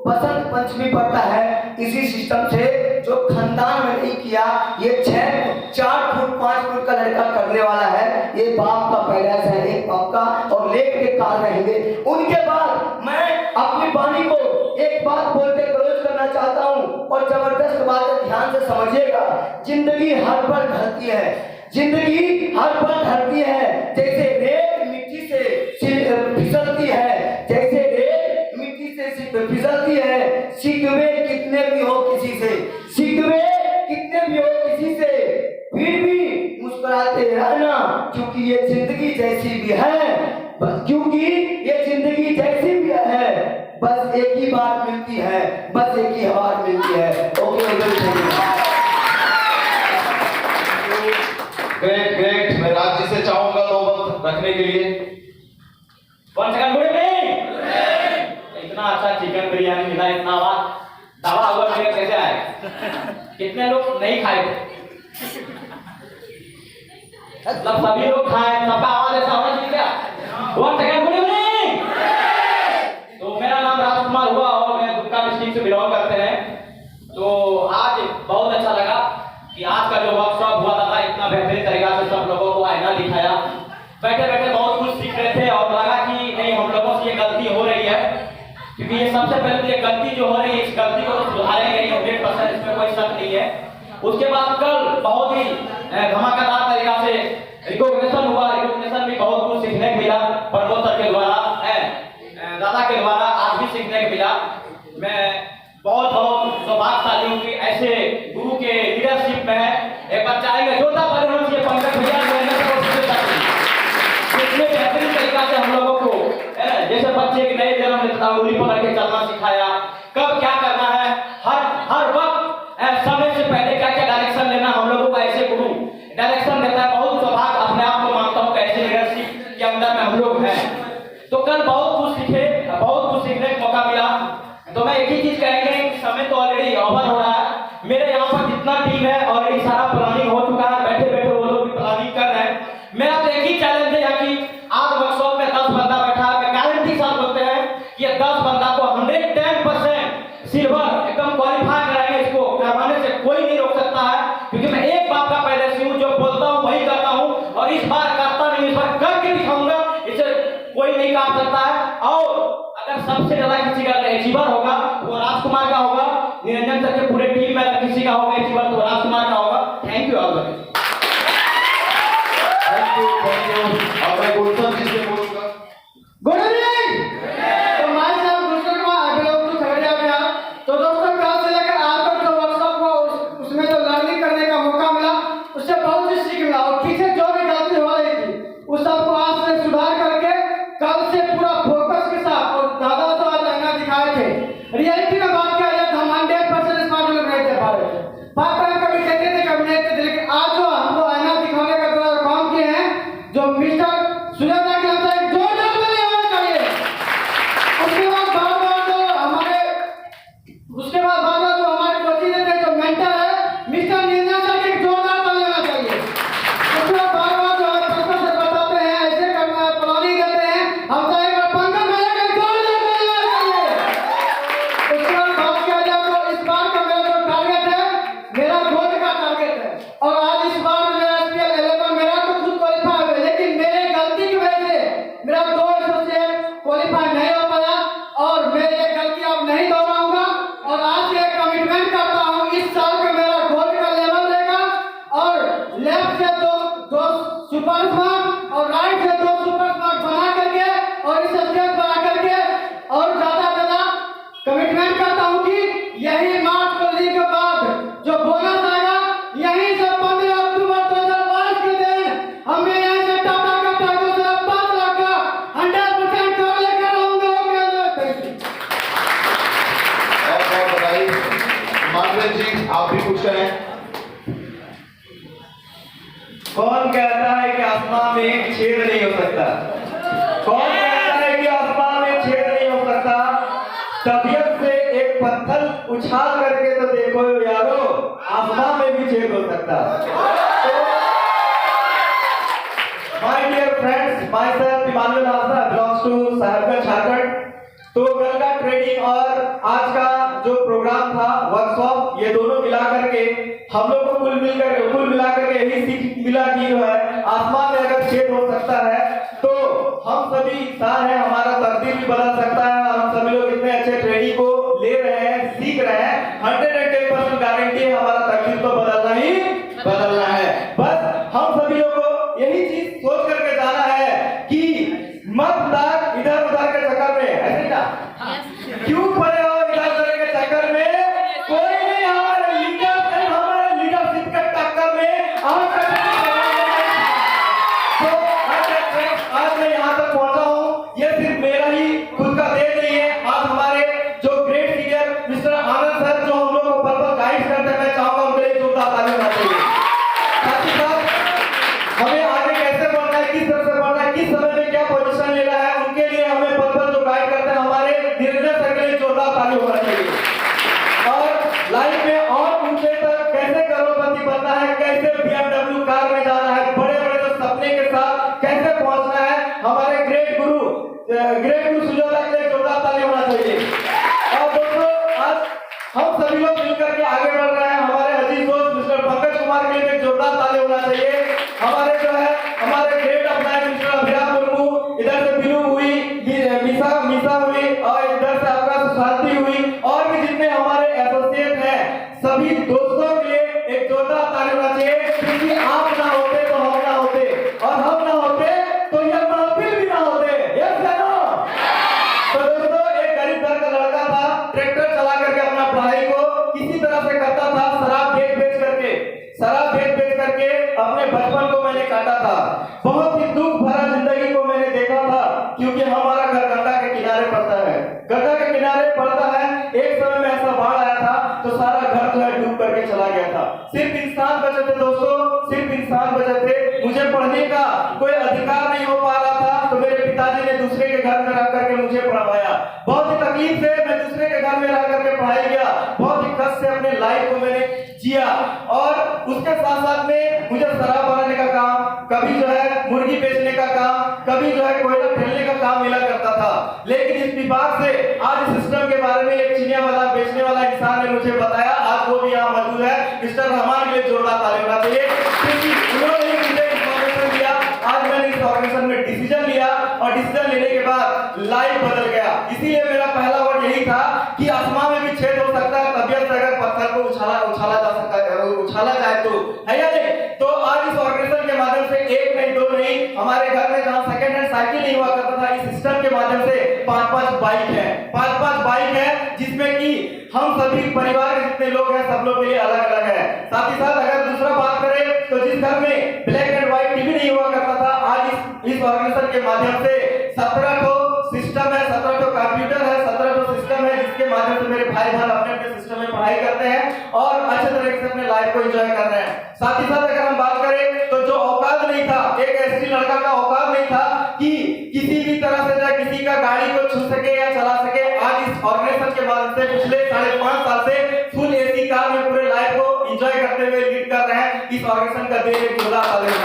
बसंत पंचमी पड़ता है, इसी सिस्टम से जो खानदान में नहीं किया, ये 4 फुट 5 फुट का लड़का करने वाला है। ये बाप का पैदाइश है, एक बाप का, और लेक के कार रहेंगे। उनके बाद मैं अपनी वाणी को एक बात बोलते क्लोज करना चाहता हूँ, और जबरदस्त बात है, ध्यान से समझिएगा। जिंदगी हर पल ढलती है, जिंदगी हर पल ढलती है। जैसे रेत मिट्टी से फिसलती है, जैसे रेत मिट्टी से फिसलती है, शिकवे कितने भी हो किसी से, ये जिंदगी जैसी भी है, बस एक ही बात मिलती है, बस एक ही हार मिलती है। Okay great great. मैं राज जी से चाहूंगा नौबत रखने के लिए। One second, good evening. इतना अच्छा चिकन बिरयानी मिला, इतना दवा हुआ मेरे कैसे आए? कितने लोग नहीं खाए थे? मतलब सभी लोग खाए, सबका आवाज ऐसा होना चाहिए क्या? One second, good evening. तो मेरा नाम राजकुमार हुआ और मैं दुमका डिस्ट्रिक्ट से बिलोंग करते हैं। तो आज बहुत अच्छा लगा कि आज का जो वर्कशॉप हुआ था इतना बेहतरीन तरीका से सब लोगों को आईना दिखाया। बैठे बैठे बहुत कुछ सीख रहे थे और लगा कि नहीं, हम लोगों से ये गलती हो रही है, क्योंकि ये सबसे पहले तो ये गलती जो हो रही है, इस गलती को तो सुधारेंगे 100%, इसमें कोई शक नहीं है। उसके बाद कल बहुत ही धमाकेदार तरीका से रिकॉग्निशन हुआ। रिकॉग्निशन भी बहुत कुछ सीखने को मिला, प्रमोद सर के द्वारा, दादा के द्वारा आज भी सीखने को मिला। मैं बहुत बहुत सौभाग्यशाली हूँ कि ऐसे गुरु के लीडरशिप में है। एक बार चाहेंगे जोरदार ताली होनी चाहिए पंकज भैया कितने बेहतरीन तरीका से हम लोगों को जैसे बच्चे के नए जन्म लेता उंगली पकड़ के चलना सिखाया, कब क्या करना है, हर वक्त समय से पहले क्या क्या डायरेक्शन लेना, हम लोगों को ऐसे गुरु डायरेक्शन देता है। बहुत सौभाग्य अपने आप को मानता हूँ कि ऐसे लीडरशिप के अंदर में हम लोग हैं। तो कल बहुत कुछ सीखे, बहुत कुछ सीखने का मौका मिला। तो मैं एक ही चीज कहेंगे कि समय तो ऑलरेडी ओवर हो रहा है। मेरे यहाँ पर जितना टीम है ऑलरेडी सारा प्लानिंग हो चुका है, बैठे बैठे वो लोग भी प्लानिंग कर रहे हैं। मेरा तो एक ही चैलेंज है कि आज वर्कशॉप में 10 बंदा बैठा है, मैं गारंटी साथ बोलते हैं कि ये 10 बंदा को 110% सिल्वर एकदम क्वालिफाई कराएंगे। इसको करवाने से कोई नहीं रोक सकता है, क्योंकि मैं एक बात का पहले से हूँ, जो बोलता हूँ वही करता हूँ और इस बार करता नहीं, इस बार करके दिखाऊंगा, इसे कोई नहीं काट सकता है। और अगर सबसे ज्यादा किसी का अचीवर होगा वो राजकुमार का होगा, निरंजन सर के पूरे टीम में अगर किसी का होगा अचीवर तो राजकुमार का होगा। Thank you all. Thank you thank you. अब मैं गुलशन जी से बोलूंगा। Good evening. तो हमारे साथ गुलशन कुमार बिलोंग टू खगड़िया बिहार। तो दोस्तों कल से लेकर आज तक जो वर्कशॉप हुआ उसमें जो लर्निंग करने का मौका मिला, उससे बहुत कुछ सीख मिला और पीछे जो भी गलती हो रही थी उस सबको आज से सुधार करके कल से पूरा फोकस के साथ, और दादा तो आज आईना दिखाए थे, रियलिटी में बात किया जाए तो हम 100% स्मार्ट लोग नहीं दे पा रहे थे। पार्ट टाइम कभी कहते थे कभी नहीं थे, लेकिन आज जो हमको आईना दिखाने का जो काम किए हैं, जो मिस्टर सुजाता के अंदर एक जोरदार ताली होना चाहिए। उसके बाद बार-बार जो हमारे कोचिंग देते जो मेंटर है मिस्टर निरंजन सर के एक जोरदार ताली होना चाहिए। उसके बाद बार-बार जो हमारे प्रोफेसर सर बताते हैं ऐसे करना है, प्लानिंग देते हैं, हम तो एक बार पंकज भैया का जोरदार ताली होना चाहिए। उसके बाद बात किया जाए तो इस बार का मेरा जो टारगेट है, मेरा गोल्ड का टारगेट है, और आज इस बार मेरा SPL 11 मेरा तो खुद क्वालिफाई हुआ, लेकिन मेरे गलती की वजह से मेरा 2 एसोसिएट क्वालिफाई नहीं हो पाया और मैं ये गलती अब नहीं दोहराऊंगा। और आज से कमिटमेंट करता हूँ इस साल का मेरा गोल्ड का लेवल रहेगा, और लेफ्ट से दो सुपर स्मार्ट और राइट से 2 सुपर स्मार्ट बना करके और इस स्टेप पर आकर के और ज्यादा कमिटमेंट करता हूँ कि यही मार्च को के बाद जो बोनस आएगा यहीं से 15 अक्टूबर 2022 के दिन हमें यहीं से टाटा का टाइगर से 5 लाख का 100% कर लेकर आऊंगा। बहुत बधाई। मानवेंद्र जी आप भी कुछ कहें। कौन कहता है कि आसमान में एक छेद नहीं हो सकता? कौन कहता है कि आसमान में छेद नहीं हो सकता? तबीयत से एक पत्थर उछाल करके तो देखो यारो, आसमान में भी छेद हो सकता। My dear friends, myself Emmanuel Hansda belongs to Sahibganj Jharkhand. तो कल का ट्रेनिंग और आज का जो प्रोग्राम था वर्कशॉप, ये दोनों मिला करके हम लोग को कुल मिला करके यही सीख मिला कि जो है आसमान में अगर छेद हो सकता है तो हम सभी इंसान हैं, हमारा तकदीर भी बदल सकता है। और हम सभी लोग इतने अच्छे ट्रेनिंग को ले रहे हैं, सीख रहे हैं, 110% गारंटी है हमारा तकदीर तो बदलना ही बदलना है। बस हम सभी लोग को यही चीज सोच करके जाना है कि मत लाग इधर उधर के चक्कर में, ऐसे ना क्यों पड़े हो इधर उधर के चक्कर में, कोई नहीं हमारे लीडर है, हमारे लीडरशिप के टक्कर में तो आज मैं यहाँ तक पहुंचा हूँ, ये सिर्फ मेरा ही ताली खुद का दे रही है। आज हमारे जो ग्रेट सीनियर मिस्टर आनंद सर जो हम लोग को पल गाइड करते हैं, मैं चाहूंगा उनके लिए जोरदार ताली होना चाहिए। साथ ही साथ हमें आगे कैसे बढ़ना है, किस तरह से बढ़ना है, किस समय में क्या पोजीशन लेना है, उनके लिए हमें पल जो गाइड करते हैं हमारे निरंजन सर के लिए जोरदार ताली होना चाहिए। और लाइफ में और ऊंचे तक कैसे करोड़पति बनना है, कैसे BMW कार में जाना है, बड़े बड़े जो सपने के साथ कैसे पहुंचना है, हमारे ग्रेट गुरु सुजाता के लिए जोरदार ताली होना चाहिए। और दोस्तों आज हम सभी लोग मिलकर के आगे बढ़ रहे हैं। हमारे अजीज दोस्त मिस्टर पंकज कुमार के लिए जोरदार ताली होना चाहिए। हमारे जो है हमारे ग्रेट अपना मिस्टर अभिराम मुर्मू, इधर से बिनू हुई, मिसा हुई और इधर से आपका सुशांति हुई, और भी जितने हमारे एसोसिएट हैं सभी दोस्तों के लिए एक जोरदार ताली होना चाहिए, क्योंकि आप ना होते तो हम ना होते, और हम ना होते तो यह महफिल भी ना होते। यस या नो? तो दोस्तों एक गरीब घर का लड़का था, ट्रैक्टर चला करके अपना पढ़ाई को किसी तरह से करता था, शराब बेच करके अपने बचपन को मैंने काटा था। बहुत ही दुख भरा जिंदगी को मैंने देखा था, क्योंकि हमारा घर गंगा के किनारे पड़ता है। गंगा के किनारे पड़ता है, एक समय में ऐसा बाढ़ आया था तो सारा घर जो है डूब करके चला गया था। सिर्फ इंसान बचे थे दोस्तों, सिर्फ इंसान बचे थे। मुझे पढ़ने का कोई अधिकार नहीं हो पा रहा था, तो मेरे पिताजी ने दूसरे के घर में रह करके मुझे पढ़ाया। बहुत ही तकलीफ से मैं दूसरे के घर में रह करके पढ़ाई किया, बहुत ही कष्ट से अपने लाइफ को मैंने जिया। और उसके साथ साथ में मुझे शराब बनाने का काम, कभी जो है मुर्गी बेचने का काम, कभी जो है कोयला ठेलने का काम मिला करता था। लेकिन इस विभाग से आज इस सिस्टम के बारे में एक चिनिया वाला बेचने वाला इंसान ने मुझे बताया, आज वो भी यहाँ मौजूद है। मिस्टर रहमान के लिए जोरदार ताली होना चाहिए, क्योंकि उन्होंने मुझे इंफॉर्मेशन दिया। आज मैंने इस ऑर्गेनाइजेशन में डिसीजन लिया, और डिसीजन लेने के बाद लाइफ बदल गया। इसीलिए मेरा पहला वर्ड यही था कि आसमान में भी छेद हो सकता है, तबियत से अगर पत्थर को उछाला जा सकता है, उछाला जाए तो, है या नहीं? तो आज इस ऑर्गेनाइजेशन के माध्यम से एक नहीं दो नहीं, हमारे घर में जहां सेकंड हैंड साइकिल नहीं हुआ करता था, इस सिस्टम के माध्यम से 5-5 बाइक है, 5-5 बाइक है, जिसमें कि हम सभी परिवार के जितने लोग हैं सब लोग के लिए अलग अलग है। साथ ही साथ अगर दूसरा बात करें तो जिस घर में ब्लैक एंड व्हाइट टीवी नहीं हुआ करता था, आज इस ऑर्गेनाइजेशन के माध्यम से 17 ठो सिस्टम है, 17 ठो कंप्यूटर है, 17 ठो सिस्टम है, जिसके माध्यम से मेरे भाई बहन अपने अपने सिस्टम में पढ़ाई करते हैं और अच्छे तरीके से अपने लाइफ को एंजॉय कर रहे हैं। साथ ही साथ अगर हम बात करें तो जो औकात नहीं था, एक एसटी लड़का का औकात नहीं था कि किसी भी तरह से चाहे किसी का गाड़ी को छू सके या चला सके, आज इस ऑर्गेनाइजेशन के माध्यम से पिछले 5.5 साल से फुल एसी कार में पूरे लाइफ को एंजॉय करते हुए लीड कर रहे हैं। इस ऑर्गेनाइजेशन का देश एक जोरदार ताली है।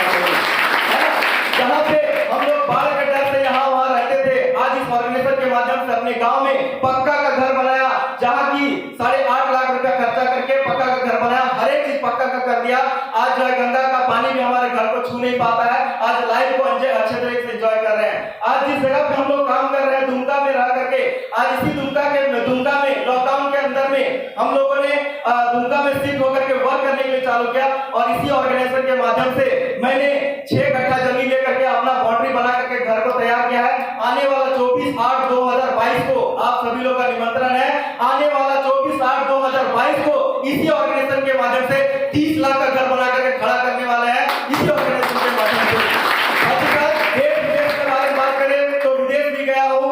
जहां पे हम लोग बाढ़ के डर से यहाँ वहां रहते थे, आज इस ऑर्गेनाइजेशन के माध्यम से अपने गांव में पक्का का घर बनाया, जहां की 8.5 लाख रुपया खर्चा करके पक्का का घर बनाया, हर एक चीज पक्का का कर दिया। आज जो है गंगा का पानी भी हमारे घर को छू नहीं पाता है, आज लाइफ को अच्छे तरीके से एंजॉय कर रहे हैं। आज जिस जगह पे हम लोग काम कर रहे हैं दुमका में रह करके, आज इसी दुमका में लॉकडाउन के अंदर में हम लोगों ने दुमका में शिफ्ट होकर के वर्क करने के लिए चालू किया, और इसी ऑर्गेनाइजेशन के माध्यम से मैंने 6 कट्ठा जमीन लेकर के अपना बाउंड्री बना करके घर को तैयार किया है। आने वाला 24/8/2022 को आप सभी लोग का निमंत्रण है। आने वाला 24/8/2022 को इसी ऑर्गेनाइजेशन के माध्यम से 30 लाख का घर बना करके खड़ा करने वाले हैं, इसी ऑर्गेनाइजेशन के माध्यम से। देश विदेश के बारे में बात करें तो विदेश भी गया हूँ,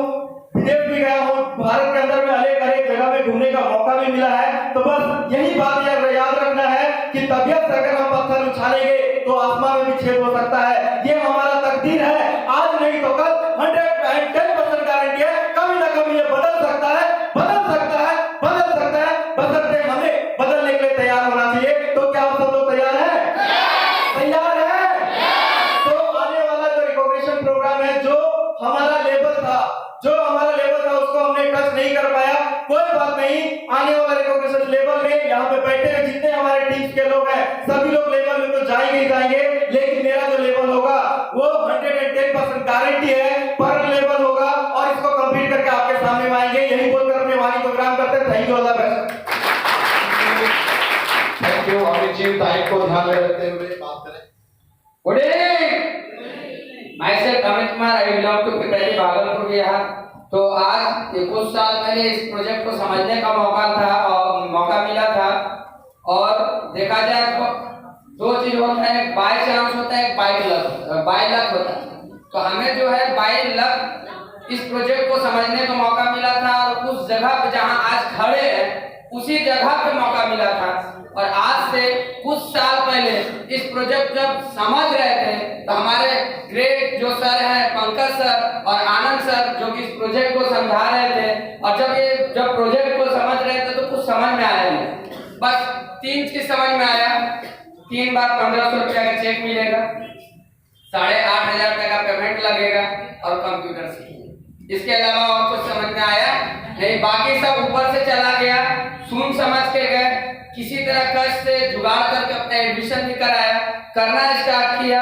भारत के अंदर में अनेक जगह में घूमने का मौका भी मिला है। तो बस यही बात याद रखना है कि तबियत से अगर हम पत्थर उछालेंगे तो आसमान में भी छेद हो सकता है, ये हमारा तकदीर है। आज नहीं तो कल 110% गारंटी है, कभी ना कभी ये बदल सकता है, बदलते हमें बदलने के लिए तैयार होना चाहिए। तो क्या आप सब लोग तैयार हैं? तैयार हैं? तो आने वाला जो रिकॉग्निशन प्रोग्राम है, जो हमारा लेवल था उसको हमने टच नहीं कर पाया, कोई बात नहीं। आने वाला रिकॉग्निशन लेवल में यहाँ पे बैठे हुए जितने हमारे टीम्स के लोग हैं सभी लोग लेवल में तो जाएंगे, लेकिन मेरा जो लेवल होगा वो 110% गारंटी है, पर लेवल होगा, और इसको कंप्लीट करके आपके सामने आएंगे। यही बोलकर अपने वाणी प्रोग्राम करते हैं। Thank you, all the best. Thank you. Amit ji time को ध्यान में रखते हुए बात करें। Good evening, myself Amit Kumar, I belong to Piprali Bhagalpur Bihar. तो आज ये कुछ साल पहले इस प्रोजेक्ट को समझने का मौका मिला था, और देखा जाए तो 2 चीज होता है, एक बाय चांस होता है, एक बाय लक होता है। तो हमें जो है बाय लक इस प्रोजेक्ट को समझने का मौका मिला था और उस जगह पे जहां आज खड़े हैं उसी जगह पे मौका मिला था। और आज से कुछ साल पहले इस प्रोजेक्ट जब समझ रहे थे तो हमारे ग्रेट जो सर हैं पंकज सर और आनंद सर जो कि इस प्रोजेक्ट को समझा रहे थे, और जब प्रोजेक्ट को समझ रहे थे तो कुछ समझ में आया नहीं। बस 3 चीज समझ में आया, 3 बार 1500 रुपया का चेक मिलेगा, 8,500 रुपये का पेमेंट लगेगा और कंप्यूटर सीखेंगे। इसके अलावा और कुछ समझ में आया नहीं। बाकी सब ऊपर से चला गया, सुन समझ के गए, किसी तरह कष्ट से जुगाड़ करके अपना एडमिशन भी कराया, करना स्टार्ट किया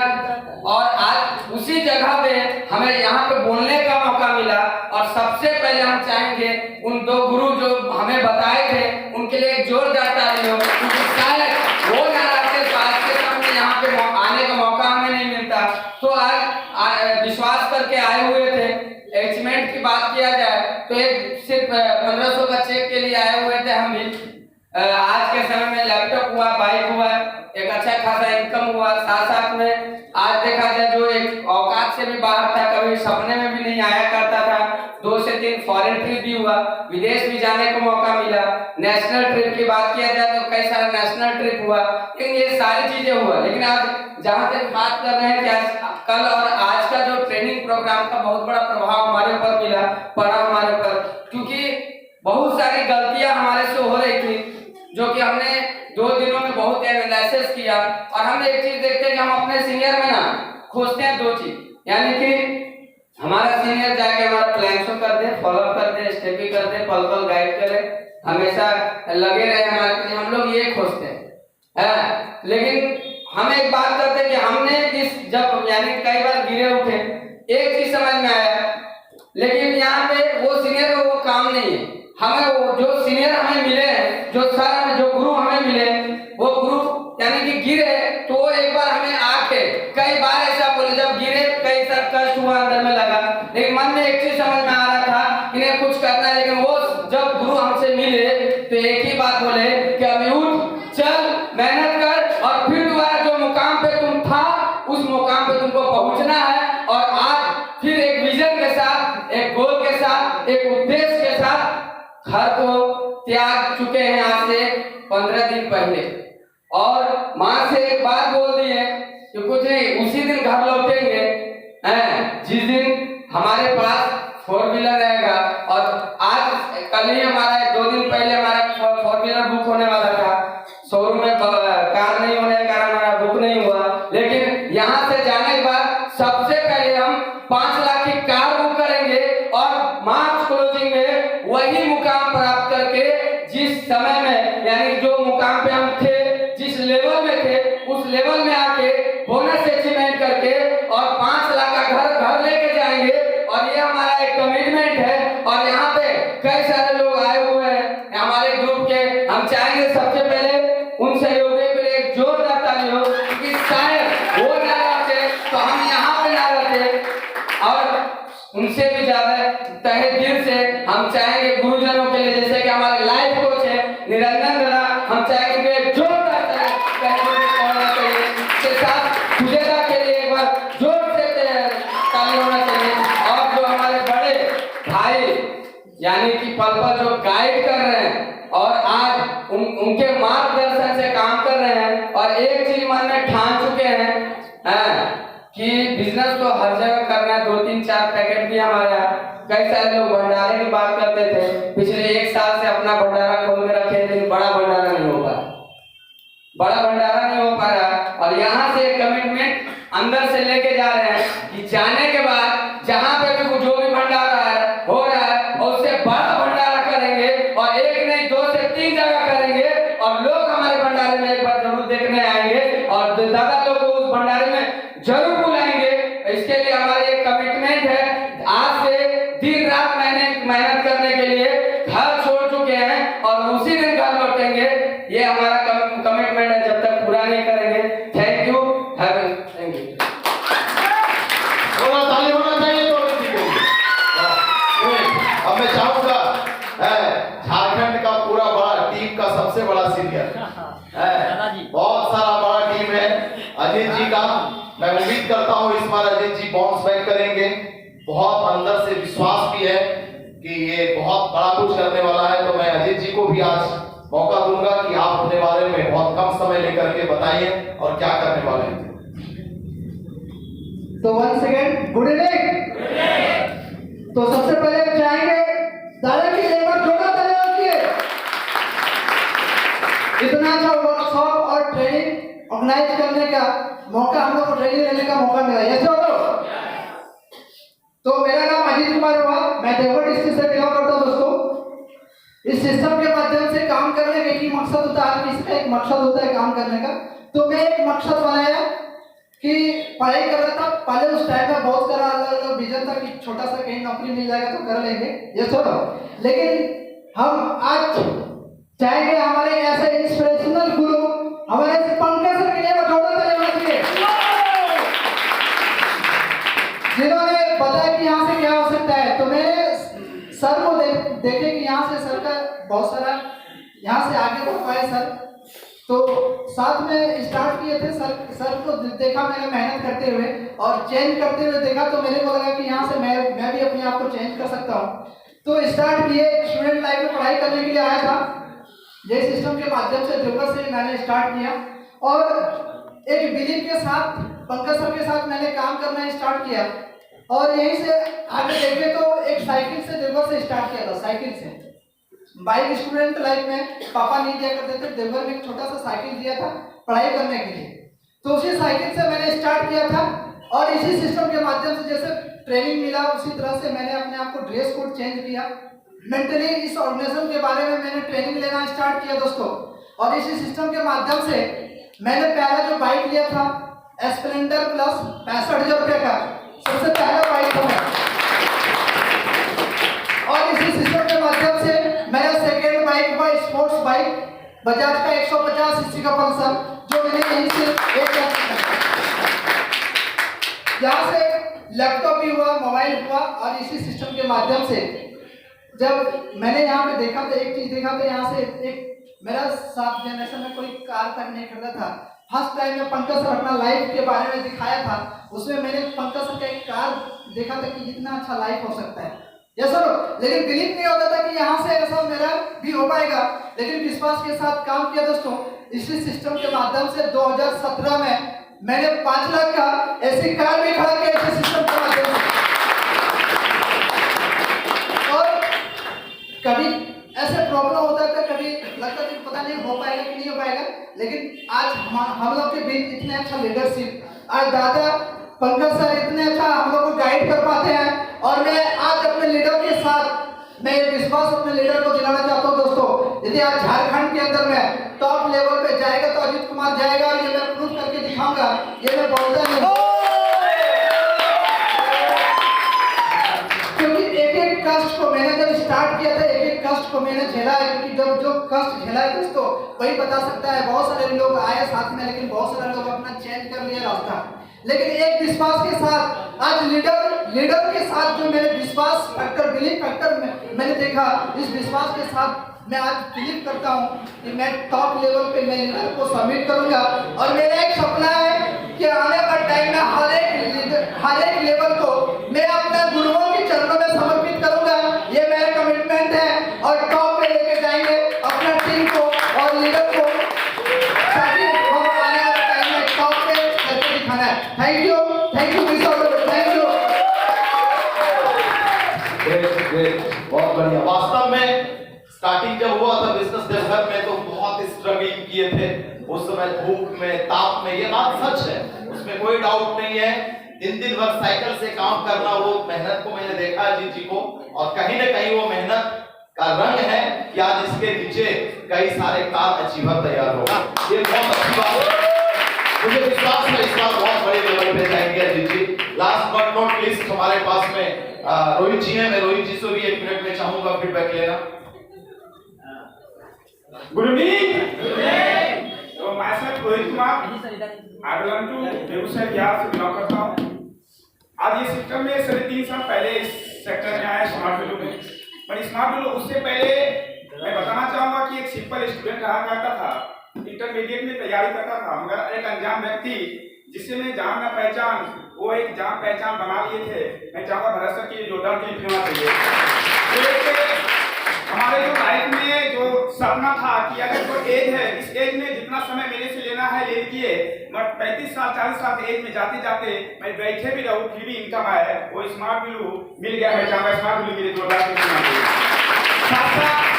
और आज उसी जगह पे हमें यहाँ पे बोलने का मौका मिला। और सबसे पहले हम चाहेंगे उन 2 गुरु जो हमें बताए थे उनके लिए एक जोरदार ताली हो, क्योंकि शायद वो ना रहते तो आज के समय यहाँ पे आने का मौका हमें नहीं मिलता। तो आज विश्वास करके आए हुए थे। अचीवमेंट की बात किया जाए तो एक सिर्फ 1500 का चेक के लिए आए हुए थे हम भी। आज के समय में लैपटॉप हुआ, बाइक हुआ, एक अच्छा खासा इनकम हुआ, साथ में आज देखा जाए जो एक औकात से भी बाहर था, कभी सपने में भी नहीं आया करता था, 2 से 3 फॉरेन ट्रिप भी हुआ, विदेश भी जाने का मौका मिला। नेशनल ट्रिप की बात किया जाए तो कई सारा नेशनल ट्रिप हुआ, लेकिन ये सारी चीजें हुआ। लेकिन आज जहाँ तक बात कर रहे हैं कि आज कल और आज का जो ट्रेनिंग प्रोग्राम का बहुत बड़ा प्रभाव हमारे ऊपर मिला, पड़ा हमारे ऊपर, क्योंकि बहुत सारी गलतियां हमारे से हो रही थी जो कि हमने 2 दिनों में बहुत एनालिसिस किया। और हम एक चीज देखते हैं कि हम अपने सीनियर में ना खोजते हैं 2 चीज, यानी कि हमारा सीनियर जाके हमारा प्लान शो कर दे, फॉलो कर दे, स्टेप कर दे, पल पल गाइड करे, हमेशा लगे रहे हमारे पीछे, हम लोग ये खोजते हैं। लेकिन हम एक बात करते हैं कि हमने इस जब यानी कई बार गिरे उठे, एक चीज समझ में आया, लेकिन यहाँ पे वो सीनियर का वो काम नहीं है। हमें वो जो सीनियर हमें मिले हैं, जो सर हमें, जो गुरु हमें मिले, वो गुरु यानी कि गिरे तो वो एक बार हमें आके कई बार ऐसा बोले, जब गिरे कई सारा कष्ट हुआ, अंदर में लगा, लेकिन मन में एक चीज समझ में आ रहा था इन्हें कुछ करना है। लेकिन वो जब गुरु हमसे मिले तो एक ही बात बोले कि अभी उठ, चल, मेहनत कर और फिर दोबारा जो मुकाम पे तुम था उस मुकाम पे तुमको पहुंचना है। और आज फिर एक विजन के साथ, एक गोल के साथ, एक उद्देश्य के साथ घर को त्याग चुके हैं आज से 15 दिन पहले। और माँ से एक बात बोल दी है कि कुछ नहीं, उसी दिन घर लौटेंगे जिस दिन हमारे पास 4 व्हीलर रहेगा। और आज कल ही हमारा 2 दिन पहले हमारा 4 व्हीलर बुक होने वाला था, शोरूम में कार नहीं होने के कारण हमारा बुक नहीं हुआ। लेकिन यहाँ से जाने के बाद सबसे पहले हम 5 लाख की कार बुक करेंगे और मार्च क्लोजिंग में वही मुकाम प्राप्त करके जिस समय में यानी जो मुकाम पे हम थे, जिस लेवल में थे, उस लेवल में आके बोनस अचीवमेंट करके और 5 लाख का घर लेके जाएंगे। और ये हमारा एक कमिटमेंट है। और यहाँ पे कई सारे लोग आए हुए हैं हमारे ग्रुप के, हम चाहेंगे सबसे पहले उन सहयोगियों के लिए एक जोरदार ताली हो, क्योंकि शायद वो ना रहते तो हम यहाँ पे ना रहते। और उनसे भी ज्यादा तहे दिल से हम चाहेंगे गुरुजनों के लिए, जैसे कि हमारे लाइफ कोच है निरंजन दादा, हम चाहेंगे कि जोरदार के साथ सुजेता के लिए एक बार जोर से ताली होना चाहिए। और जो हमारे बड़े भाई यानी कि पल पल जो गाइड कर रहे हैं और आज उनके मार्गदर्शन से काम कर रहे हैं और एक चीज मन में ठान चुके हैं कि बिजनेस तो हर जगह करना है। 2, 3, 4 पैकेट भी हमारे यहाँ। कई सारे लोग भंडारे की बात करते थे, पिछले 1 साल से अपना भंडारा खोल के रखे, लेकिन बड़ा भंडारा नहीं हो पाया, बड़ा भंडारा नहीं हो पा रहा। और यहाँ से कमिटमेंट अंदर से लेके जा रहे हैं कि जाने के बाद जहाँ पे भी जो भी भंडारा है हो रहा है और उससे बड़ा भंडारा करेंगे और 1 नहीं 2 से 3 जगह करेंगे। और लोग हमारे भंडारे में एक बार जरूर देखने आएंगे और दादा लोग को उस भंडारे में जरूर बुलाएंगे। इसके लिए हमारा एक कमिटमेंट है। आज से दिन रात मेहनत करने के लिए घर छोड़ चुके हैं और उसी दिन घर लौटेंगे। ये हमारा कमिटमेंट है, जब तक पूरा नहीं करेंगे। Thank you, thank you. ताली होना चाहिए। अब मैं चाहूंगा झारखंड का पूरा बड़ा टीम का सबसे बड़ा सीनियर बहुत सारा बड़ा टीम है अजीत जी का। मैं उम्मीद करता हूँ इस बार अजीत जी बाउंस बैक करेंगे। बहुत अंदर से विश्वास भी है कि ये बहुत बड़ा कुछ करने वाला है। तो मैं अजीत जी को भी आज मौका दूंगा कि आप अपने बारे में बहुत कम समय लेकर के बताइए और क्या करने वाले हैं। तो वन सेकेंड, गुड इवनिंग। तो सबसे पहले हम चाहेंगे दादा की एक बार जोरदार तालियां होती है। इतना अच्छा वर्कशॉप और ट्रेनिंग ऑर्गेनाइज करने का मौका, हम लोग को ट्रेनिंग लेने का मौका मिला। यस तो मेरा नाम अजीत कुमार हुआ, मैं देवगढ़ डिस्ट्रिक्ट से बिलोंग करता हूँ दोस्तों। इस सिस्टम के माध्यम से काम करने का एक ही मकसद होता है, हर किसी का एक मकसद होता है काम करने का। तो मैं एक मकसद बनाया कि पढ़ाई कर रहा था पहले, उस टाइम में बहुत सारा अलग अलग विजन था कि छोटा सा कहीं नौकरी मिल जाएगा तो कर लेंगे, ये छोड़ो। लेकिन हम आज चाहेंगे हमारे ऐसे इंस्पिरेशनल गुरु हमारे पंकज सर के लिए जोड़ा चाहिए, जिन्होंने बताया कि यहाँ से क्या हो सकता है। तो मैंने सर को देखे कि यहाँ से सर का बहुत सारा यहाँ से आगे बढ़ पाए सर, तो साथ में स्टार्ट किए थे। सर को देखा मैंने मेहनत करते हुए और चेंज करते हुए देखा, तो मेरे को लगा कि यहाँ से मैं भी अपने आप को चेंज कर सकता हूँ। तो स्टार्ट किए, स्टूडेंट लाइफ में पढ़ाई करने के लिए आया था। ये सिस्टम के माध्यम से देवघर से मैंने स्टार्ट किया और एक बिलीव के साथ पंकज सर के साथ मैंने काम करना स्टार्ट किया। और यहीं से आगे देखे तो एक साइकिल से देवघर से स्टार्ट किया था, साइकिल से। बाइक स्टूडेंट लाइफ में पापा नहीं दिया करते थे, देवघर में एक छोटा सा साइकिल दिया था पढ़ाई करने के लिए, तो उसी साइकिल से मैंने स्टार्ट किया था। और इसी सिस्टम के माध्यम से जैसे ट्रेनिंग मिला उसी तरह से मैंने अपने आप को ड्रेस कोड चेंज किया। मेंटली इस ऑर्गेनाइजेशन के बारे में मैंने ट्रेनिंग लेना स्टार्ट किया दोस्तों। और इसी सिस्टम के माध्यम से मैंने पहला जो बाइक लिया था स्प्लेंडर प्लस 65,000 रुपये का, सबसे पहला बाइक था। और इसी सिस्टम के माध्यम से मेरा सेकेंड बाइक हुआ स्पोर्ट्स बाइक बजाज का 150 सीसी का पल्सर, जो मैंने यहीं से यहाँ से लैपटॉप भी हुआ, मोबाइल हुआ। और इसी सिस्टम के माध्यम से जब मैंने यहाँ पे देखा था, एक चीज देखा था, यहाँ से एक मेरा 7 जनरेशन में कोई कार तक नहीं करता था। फर्स्ट टाइम में पंकज सर अपना लाइफ के बारे में दिखाया था, उसमें मैंने पंकज सर का एक कार देखा था कि इतना अच्छा लाइफ हो सकता है। यस सर, लेकिन बिलीव नहीं होता था कि यहाँ से ऐसा मेरा भी हो पाएगा, लेकिन विश्वास के साथ काम किया दोस्तों। इसी सिस्टम के माध्यम से 2017 में मैंने 5 लाख का ऐसी कार भी खड़ा किया इसी सिस्टम के माध्यम से। और कभी ऐसे प्रॉब्लम होता था, कभी लगता था कि पता नहीं हो पाएगा कि नहीं हो पाएगा, लेकिन आज हम लोग के बीच इतने अच्छा लीडरशिप, आज दादा पंकज सर इतने अच्छा हम लोग को गाइड कर पाते हैं। और मैं आज अपने लीडर के साथ मैं विश्वास अपने लीडर को दिलाना चाहता हूँ दोस्तों। यदि आज झारखंड के अंदर में टॉप लेवल पे जाएगा तो अजीत कुमार जाएगा, और ये मैं प्रूव करके दिखाऊंगा, ये मैं बोलता नहीं। क्योंकि एक एक कष्ट को मैंने जब स्टार्ट किया था, एक एक कष्ट को मैंने झेला है, क्योंकि जब जो कष्ट झेला है दोस्तों वही बता सकता है। बहुत सारे लोग आए साथ में, लेकिन बहुत सारे लोग अपना चेंज कर लिया रास्ता, लेकिन एक विश्वास के साथ आज लीडर के साथ जो मैंने विश्वास फैक्टर, बिलीव फैक्टर मैंने देखा, इस विश्वास के साथ मैं आज बिलीव करता हूं कि मैं टॉप लेवल पे मैं लीडर को सबमिट करूंगा। और मेरा एक सपना है कि आने वाले टाइम में हर एक लेवल को मैं अपने गुरुओं के चरणों में समर्पित करूंगा, ये मेरा कमिटमेंट है। और टॉप पे लेके जाएंगे अपना टीम को और लीडर को, ताकि हम आने वाले टाइम में टॉप पे करके दिखाना है। Thank you thank you, thank you. बहुत बढ़िया। वास्तव में स्टार्टिंग जब हुआ था बिजनेस देवघर में तो बहुत स्ट्रगलिंग किए थे उस समय, धूप में ताप में, ये बात सच है, उसमें कोई डाउट नहीं है। दिन भर साइकिल से काम करना, वो मेहनत को मैंने देखा अजीत जी को, और कहीं ना कहीं वो मेहनत का रंग है कि आज इसके नीचे कई सारे कार अचीवर तैयार होगा। ये बहुत अच्छी बात है, मुझे विश्वास है इस बार बहुत बड़े लेवल पे जाएंगे अजीत जी। लास्ट बट नॉट लीस्ट हमारे पास में रोहित जी हैं, मैं रोहित जी से भी 1 मिनट में चाहूंगा फीडबैक लेना। Good evening. तो मैं sir Rohit Kumar, I belong to Begusarai Bihar से बिलोंग करता हूँ। आज ये सिस्टम में 3.5 साल पहले इस सेक्टर में आया स्मार्ट वेलो में, पर स्मार्ट वेलो उससे पहले मैं बताना चाहूंगा कि एक सिंपल स्टूडेंट रहा करता था, इंटरमीडिएट में तैयारी करता था, मगर एक अनजान व्यक्ति जिससे मैं जान न पहचान वो एक जान पहचान बना लिए थे। मैं चाहूँगा भारत सर की जोरदार ताली देना चाहिए। हमारे जो लाइफ में जो सपना था कि अगर कोई एज है, इस एज में जितना समय मेरे से लेना है ले लीजिए, मगर 35 साल 40 साल एज में जाते जाते मैं बैठे भी रहूँ फिर भी इनकम आए, वो स्मार्ट बिलू मिल गया। मैं चाहूँगा स्मार्ट बिलू के लिए जोरदार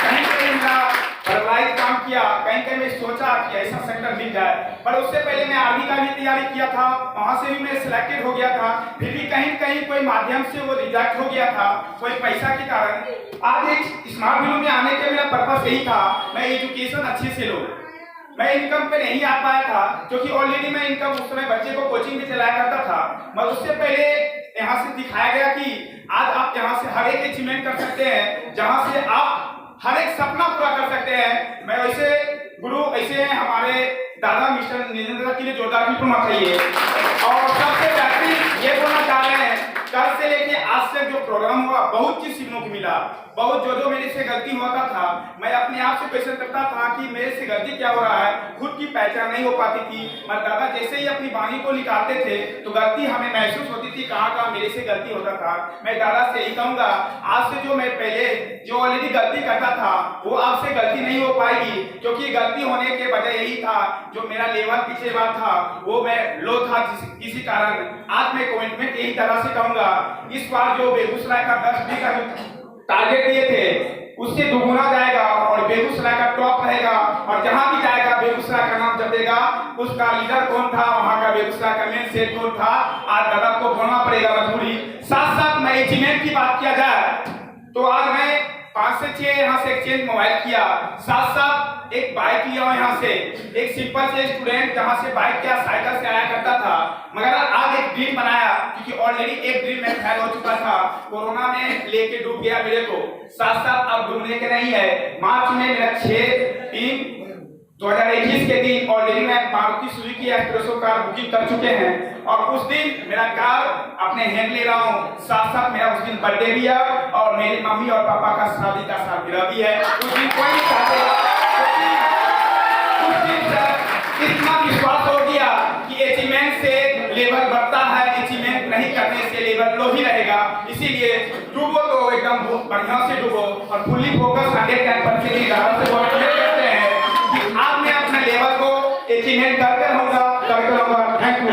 कहीं कहीं मेरा पैरालाइज काम किया, कहीं कहीं मैं सोचा कि ऐसा सेक्टर मिल जाए, पर उससे पहले मैं आर्मी का भी तैयारी किया था, वहां से भी मैं सिलेक्टेड हो गया था, फिर भी कहीं कहीं कोई माध्यम से वो रिजेक्ट हो गया था, कोई पैसा के कारण। आज एक स्मार्ट बिलू में आने का मेरा पर्पस यही था, मैं एजुकेशन अच्छे से लूं। मैं इनकम पे नहीं आ पाया था क्योंकि ऑलरेडी मैं इनकम उस समय बच्चे को कोचिंग में चलाया करता था, मगर उससे पहले यहाँ से दिखाया गया कि आज आप यहाँ से हर एक अचीवमेंट कर सकते हैं, जहाँ से आप हर एक सपना पूरा कर सकते हैं। मैं वैसे गुरु ऐसे हैं हमारे दादा मिस्टर निरंजन के लिए जोरदार भी होना चाहिए। और सबसे बेहतरीन ये बोलना चाह रहे हैं, कल से लेके आज तक जो प्रोग्राम हुआ बहुत चीज सीखने को मिला। बहुत जो मेरे से गलती होता था, मैं अपने आप से क्वेश्चन करता था कि मेरे से गलती क्या हो रहा है, खुद की पहचान नहीं हो पाती थी। मगर दादा जैसे ही अपनी वाणी को निकालते थे तो गलती हमें महसूस होती थी, कहाँ कहाँ मेरे से गलती होता था। मैं दादा से यही कहूंगा, आज से जो मैं पहले जो ऑलरेडी गलती करता था वो आपसे गलती नहीं हो पाएगी, क्योंकि गलती होने के वजह यही था जो मेरा लेवल पीछे बात था वो मैं लो था किसी कारण। आज मैं कमिटमेंट यही तरह से कहूंगा, इस बार जो बेगूसराय का 10 का टारगेट दिए थे उससे दुगुना जाएगा और बेगूसराय का टॉप रहेगा, और जहां भी जाएगा बेगूसराय का नाम जपेगा। उसका लीडर कौन था, वहां का बेगूसराय का मेन सेट कौन था, आज दादा को बोलना पड़ेगा मजबूरी। साथ साथ मैं अचीवमेंट की बात किया जाए तो आज मैं 5 से 6 यहाँ से एक्सचेंज मोबाइल किया, साथ साथ एक बाइक लिया हूँ यहाँ से। एक सिंपल से स्टूडेंट जहाँ से बाइक या साइकिल से आया करता था, मगर आज एक ड्रीम बनाया, क्योंकि ऑलरेडी एक ड्रीम में फेल हो चुका था, कोरोना में लेके डूब गया मेरे को। साथ साथ अब डूबने के नहीं है, मार्च में मेरा 6/3/2021 के दिन ऑलरेडी मैं Maruti Suzuki espresso car booking कर चुके हैं, और उस दिन मेरा कार अपने हैंड ले रहा हूँ। साथ साथ मेरा उस दिन बर्थडे भी है और मेरी मम्मी और पापा का शादी का सालगिरह भी है। उस दिन कोई नहीं चाहते, उस दिन इतना विश्वास हो गया कि अचीवमेंट से लेवल बढ़ता है, अचीवमेंट नहीं करने से लेवल लो ही रहेगा। इसीलिए डूबो तो एकदम बढ़िया से डूबो और फुल्ली फोकस 110% से करते हैं कि आज मैं अपने लेवल को अचीवमेंट करके रहूंगा। Thank you.